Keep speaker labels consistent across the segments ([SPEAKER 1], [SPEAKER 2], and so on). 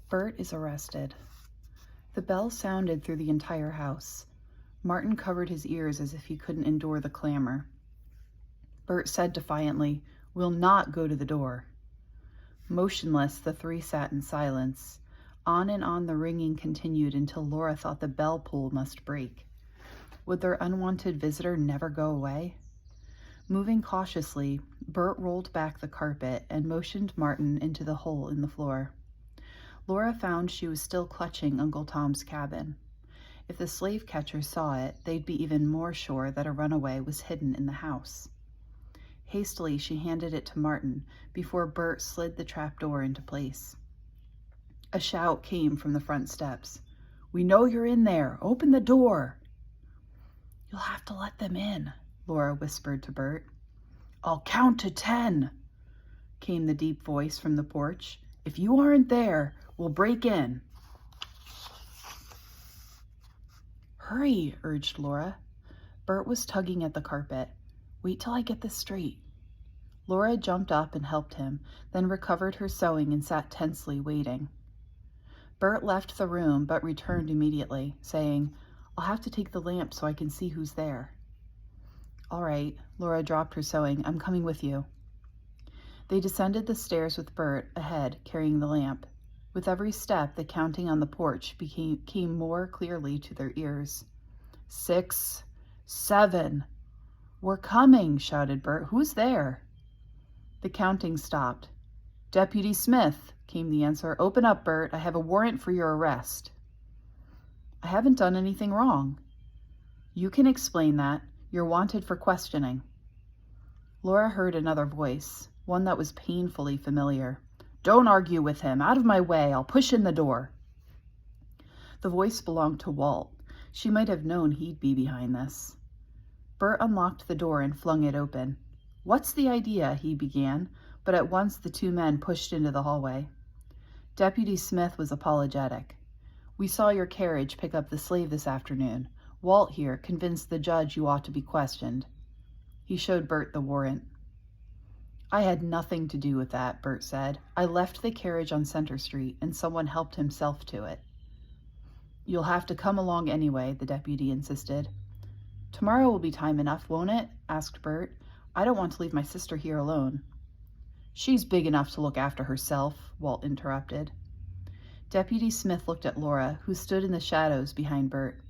[SPEAKER 1] Bert is arrested. The bell sounded through the entire house. Martin covered his ears as if he couldn't endure the clamor. Bert said defiantly, "We'll not go to the door." Motionless, the three sat in silence. On and on the ringing continued until Laura thought the bell pull must break. Would their unwanted visitor never go away? Moving cautiously, Bert rolled back the carpet and motioned Martin into the hole in the floor. Laura found she was still clutching Uncle Tom's cabin. If the slave catchers saw it, they'd be even more sure that a runaway was hidden in the house. Hastily, she handed it to Martin before Bert slid the trapdoor into place. A shout came from the front steps. "We know you're in there. Open the door." "You'll have to let them in," Laura whispered to Bert. "I'll count to 10, came the deep voice from the porch. "If you aren't there, we'll break in." "Hurry," urged Laura. Bert was tugging at the carpet. "Wait till I get this straight." Laura jumped up and helped him, then recovered her sewing and sat tensely waiting. Bert left the room but returned immediately, saying, "I'll have to take the lamp so I can see who's there." "All right," Laura dropped her sewing. "I'm coming with you." They descended the stairs with Bert ahead, carrying the lamp. With every step, the counting on the porch came more clearly to their ears. 6, 7. "We're coming," shouted Bert. "Who's there?" The counting stopped. "Deputy Smith," came the answer. "Open up, Bert. I have a warrant for your arrest." "I haven't done anything wrong." "You can explain that. You're wanted for questioning." Laura heard another voice, one that was painfully familiar. "Don't argue with him. Out of my way. I'll push in the door." The voice belonged to Walt. She might have known he'd be behind this. Bert unlocked the door and flung it open. "What's the idea?" he began, but at once the two men pushed into the hallway. Deputy Smith was apologetic. "We saw your carriage pick up the slave this afternoon. Walt here convinced the judge you ought to be questioned." He showed Bert the warrant. "I had nothing to do with that," Bert said. "I left the carriage on Center Street, and someone helped himself to it." "You'll have to come along anyway," the deputy insisted. "Tomorrow will be time enough, won't it?" asked Bert. "I don't want to leave my sister here alone." "She's big enough to look after herself," Walt interrupted. Deputy Smith looked at Laura, who stood in the shadows behind Bert.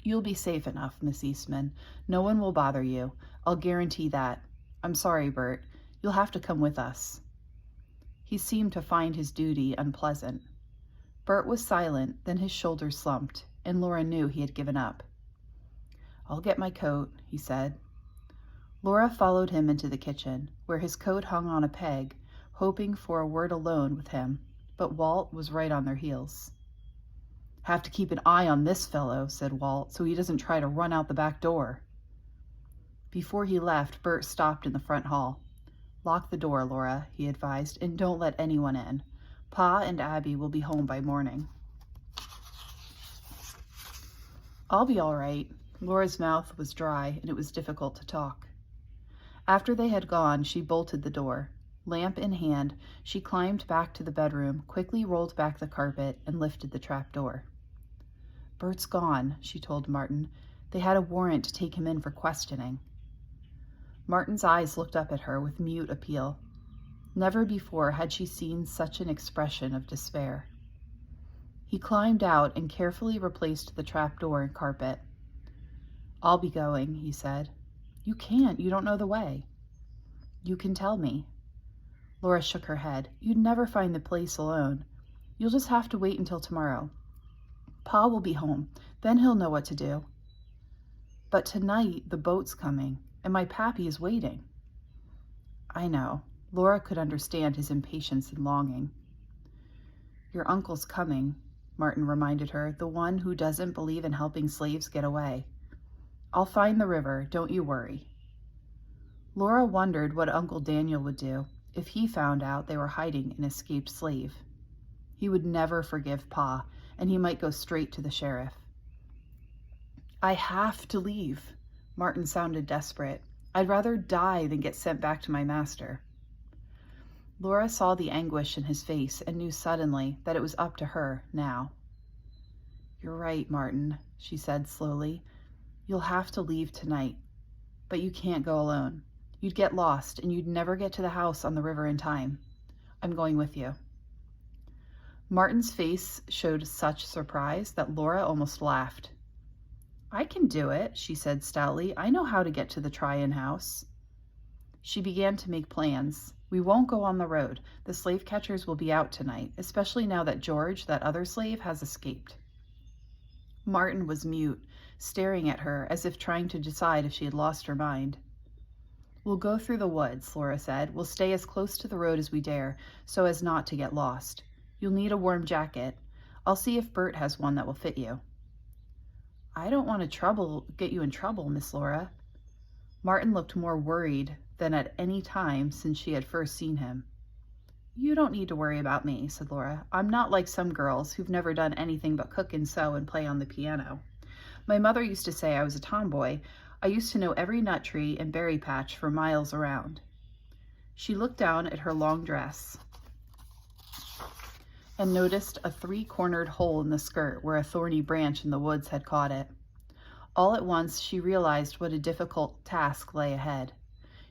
[SPEAKER 1] "You'll be safe enough, Miss Eastman. No one will bother you. I'll guarantee that. I'm sorry, Bert. You'll have to come with us." He seemed to find his duty unpleasant. Bert was silent, then his shoulders slumped, and Laura knew he had given up. "I'll get my coat," he said. Laura followed him into the kitchen, where his coat hung on a peg, hoping for a word alone with him, but Walt was right on their heels. "Have to keep an eye on this fellow," said Walt, "so he doesn't try to run out the back door." Before he left, Bert stopped in the front hall. "Lock the door, Laura," he advised, "and don't let anyone in. Pa and Abby will be home by morning." "I'll be all right." Laura's mouth was dry, and it was difficult to talk. After they had gone, she bolted the door. Lamp in hand, she climbed back to the bedroom, quickly rolled back the carpet, and lifted the trap door. "Bert's gone," she told Martin. "They had a warrant to take him in for questioning." Martin's eyes looked up at her with mute appeal. Never before had she seen such an expression of despair. He climbed out and carefully replaced the trap door and carpet. "I'll be going," he said. "You can't. You don't know the way." "You can tell me." Laura shook her head. "You'd never find the place alone. You'll just have to wait until tomorrow. Pa will be home. Then he'll know what to do." "But tonight the boat's coming, and my pappy is waiting." "I know." Laura could understand his impatience and longing. "Your uncle's coming," Martin reminded her, "the one who doesn't believe in helping slaves get away. I'll find the river, don't you worry." Laura wondered what Uncle Daniel would do if he found out they were hiding an escaped slave. He would never forgive Pa, and he might go straight to the sheriff. "I have to leave." Martin sounded desperate. "I'd rather die than get sent back to my master." Laura saw the anguish in his face and knew suddenly that it was up to her now. "You're right, Martin," she said slowly. "You'll have to leave tonight, but you can't go alone. You'd get lost and you'd never get to the house on the river in time. I'm going with you." Martin's face showed such surprise that Laura almost laughed. "I can do it," she said stoutly. "I know how to get to the Tryon house." She began to make plans. "We won't go on the road. The slave catchers will be out tonight, especially now that George, that other slave, has escaped." Martin was mute, staring at her as if trying to decide if she had lost her mind. "We'll go through the woods," Laura said. "We'll stay as close to the road as we dare, so as not to get lost. You'll need a warm jacket. I'll see if Bert has one that will fit you." "I don't want to get you in trouble, Miss Laura." Martin looked more worried than at any time since she had first seen him. "You don't need to worry about me," said Laura. "I'm not like some girls who've never done anything but cook and sew and play on the piano. My mother used to say I was a tomboy. I used to know every nut tree and berry patch for miles around." She looked down at her long dress and noticed a three-cornered hole in the skirt where a thorny branch in the woods had caught it. All at once she realized what a difficult task lay ahead.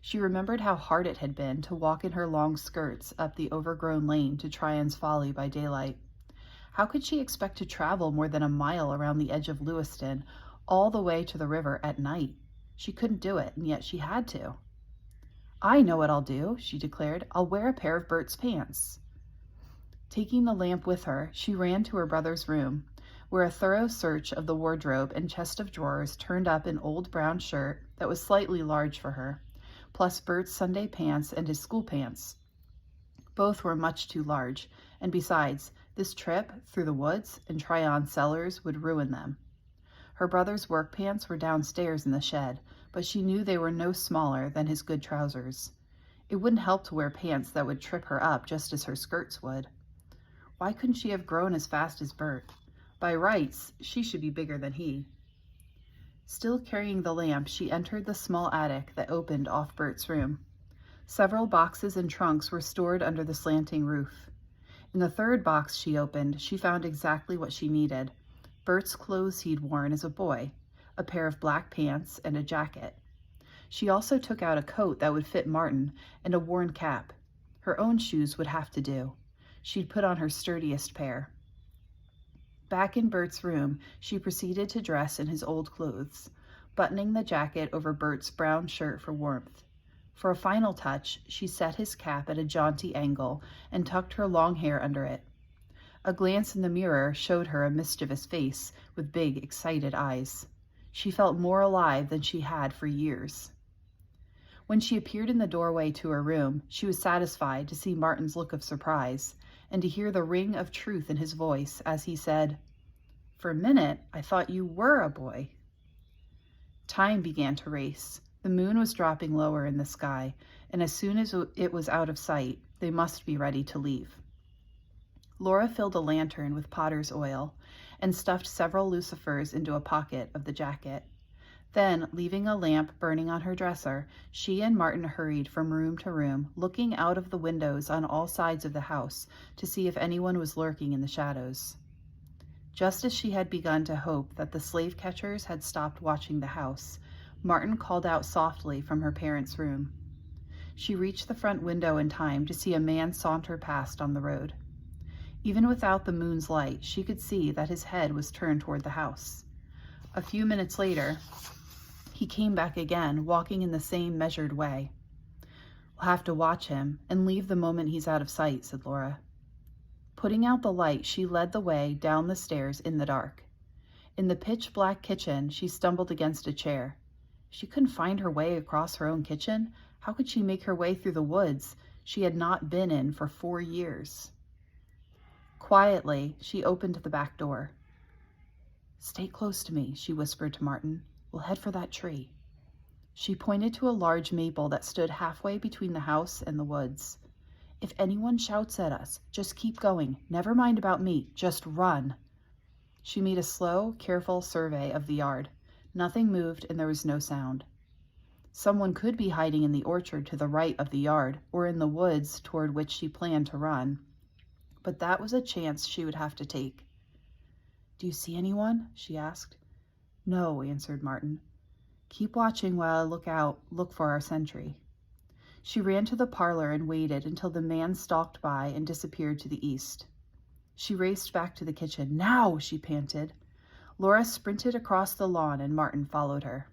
[SPEAKER 1] She remembered how hard it had been to walk in her long skirts up the overgrown lane to Tryon's Folly by daylight. How could she expect to travel more than a mile around the edge of Lewiston, all the way to the river at night? She couldn't do it, and yet she had to. "I know what I'll do," she declared. "I'll wear a pair of Bert's pants." Taking the lamp with her, she ran to her brother's room, where a thorough search of the wardrobe and chest of drawers turned up an old brown shirt that was slightly large for her, plus Bert's Sunday pants and his school pants. Both were much too large, and besides, this trip through the woods and Tryon cellars would ruin them. Her brother's work pants were downstairs in the shed, but she knew they were no smaller than his good trousers. It wouldn't help to wear pants that would trip her up just as her skirts would. Why couldn't she have grown as fast as Bert? By rights, she should be bigger than he. Still carrying the lamp, she entered the small attic that opened off Bert's room. Several boxes and trunks were stored under the slanting roof. In the third box she opened, she found exactly what she needed: Bert's clothes he'd worn as a boy, a pair of black pants and a jacket. She also took out a coat that would fit Martin and a worn cap. Her own shoes would have to do. She'd put on her sturdiest pair. Back in Bert's room, she proceeded to dress in his old clothes, buttoning the jacket over Bert's brown shirt for warmth. For a final touch, she set his cap at a jaunty angle and tucked her long hair under it. A glance in the mirror showed her a mischievous face with big, excited eyes. She felt more alive than she had for years. When she appeared in the doorway to her room, she was satisfied to see Martin's look of surprise and to hear the ring of truth in his voice as he said, "For a minute, I thought you were a boy." Time began to race. The moon was dropping lower in the sky, and as soon as it was out of sight, they must be ready to leave. Laura filled a lantern with potter's oil and stuffed several lucifers into a pocket of the jacket. Then, leaving a lamp burning on her dresser, she and Martin hurried from room to room, looking out of the windows on all sides of the house to see if anyone was lurking in the shadows. Just as she had begun to hope that the slave catchers had stopped watching the house, Martin called out softly from her parents' room. She reached the front window in time to see a man saunter past on the road. Even without the moon's light, she could see that his head was turned toward the house. A few minutes later, he came back again, walking in the same measured way. "We'll have to watch him and leave the moment he's out of sight," said Laura. Putting out the light, she led the way down the stairs in the dark. In the pitch-black kitchen, she stumbled against a chair. She couldn't find her way across her own kitchen. How could she make her way through the woods she had not been in for 4 years? Quietly, she opened the back door. "Stay close to me," she whispered to Martin. "We'll head for that tree." She pointed to a large maple that stood halfway between the house and the woods. "If anyone shouts at us, just keep going. Never mind about me. Just run." She made a slow, careful survey of the yard. Nothing moved and there was no sound. Someone could be hiding in the orchard to the right of the yard, or in the woods toward which she planned to run. But that was a chance she would have to take. "Do you see anyone?" she asked. "No," answered Martin. "Keep watching while I look for our sentry." She ran to the parlor and waited until the man stalked by and disappeared to the east. She raced back to the kitchen. "Now!" she panted. Laura sprinted across the lawn and Martin followed her.